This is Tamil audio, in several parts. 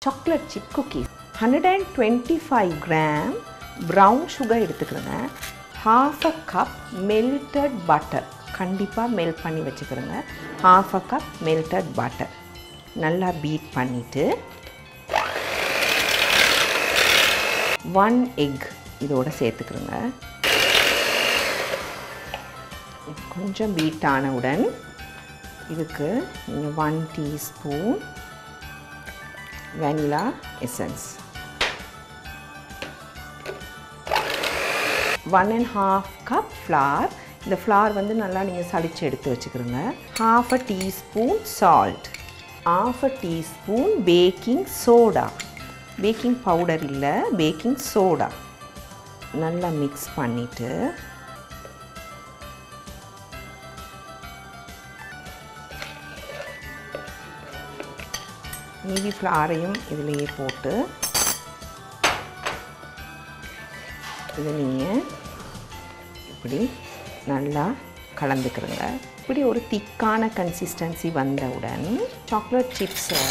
chocolate chip cookies 125 gram brown sugar எடுத்துக்கிறேங்க. half a cup melted butter கண்டிப்பா மெல்ட் பண்ணி வச்சுக்கிறேங்க. half a cup melted butter நல்லா பீட் பண்ணிட்டு 1 egg இதோட சேர்த்துக்கிறேங்க. கொஞ்சம் பீட் ஆனவுடன் இதுக்கு நீங்க 1 teaspoon vanilla essence 1.5 cup flour இந்த flour வந்து நல்லா நீங்க சலிச்சு எடுத்து வச்சுக்கிறீங்க. half a teaspoon salt half a teaspoon baking soda baking powder இல்ல baking soda நல்லா mix பண்ணிட்டு மீதி ஃப்ளாரையும் இதிலேயே போட்டு இதை நீங்கள் இப்படி நல்லா கலந்துக்கிறங்க. இப்படி ஒரு திக்கான கன்சிஸ்டன்சி வந்தவுடன் சாக்லேட் சிப்ஸை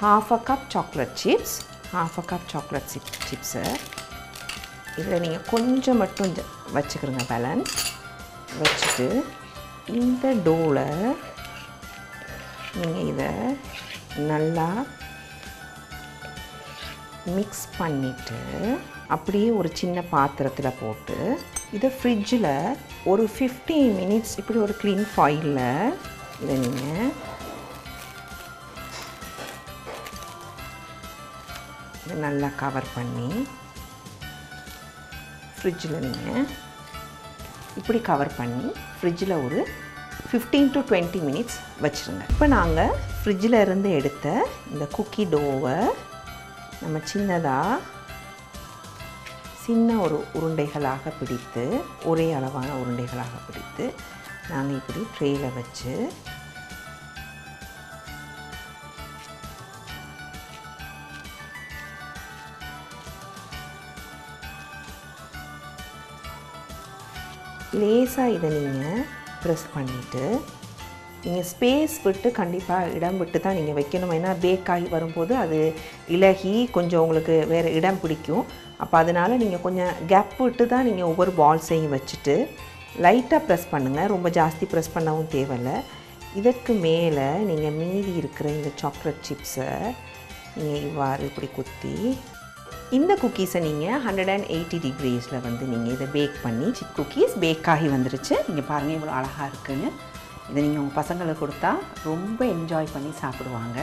half a cup chocolate chips half a cup chocolate சிப்ஸை இதில் நீங்கள் கொஞ்சம் மட்டும் வச்சுக்கிறங்க பேலன்ஸ் வச்சுட்டு இந்த டோவில் நீங்கள் இதை நல்லா மிக்ஸ் பண்ணிவிட்டு அப்படியே ஒரு சின்ன பாத்திரத்தில் போட்டு இதை ஃப்ரிட்ஜில் ஒரு 15 minutes இப்படி ஒரு க்ளீன் ஃபாயிலில் இதை நீங்கள் இதை நல்லா கவர் பண்ணி ஃப்ரிட்ஜில் நீங்கள் இப்படி கவர் பண்ணி ஃப்ரிட்ஜில் ஒரு 15 to 20 minutes வச்சுருங்க. இப்போ நாங்கள் ஃப்ரிட்ஜில் இருந்து எடுத்த இந்த குக்கி டோவை நம்ம சின்ன ஒரு உருண்டைகளாக பிடித்து ஒரே அளவான உருண்டைகளாக பிடித்து நாங்கள் இப்படி ட்ரேயில் வச்சு லேசாக இதை நீங்கள் ப்ரெஸ் பண்ணிவிட்டு நீங்கள் ஸ்பேஸ் விட்டு கண்டிப்பாக இடம் விட்டு தான் நீங்கள் வைக்கணும். ஏன்னா பேக் ஆகி வரும்போது அது இலகி கொஞ்சம் உங்களுக்கு வேறு இடம் பிடிக்கும். அப்போ அதனால் நீங்கள் கொஞ்சம் கேப் விட்டு தான் நீங்கள் ஒவ்வொரு பால்ஸையும் வச்சுட்டு லைட்டாக ப்ரெஸ் பண்ணுங்கள். ரொம்ப ஜாஸ்தி ப்ரெஸ் பண்ணவும் தேவையில்லை. இதற்கு மேலே நீங்கள் மீதி இருக்கிற இந்த சாக்லேட் சிப்ஸை நீங்கள் இவ்வாறு இப்படி குத்தி இந்த குக்கீஸை நீங்கள் 180 degreesல வந்து நீங்கள் இதை பேக் பண்ணி சிப் குக்கீஸ் பேக் ஆகி வந்துருச்சு. நீங்கள் பாருங்கள் இவ்வளோ அழகாக இருக்குன்னு. இதை நீங்கள் உங்கள் பசங்களுக்கு கொடுத்தா ரொம்ப என்ஜாய் பண்ணி சாப்பிடுவாங்க.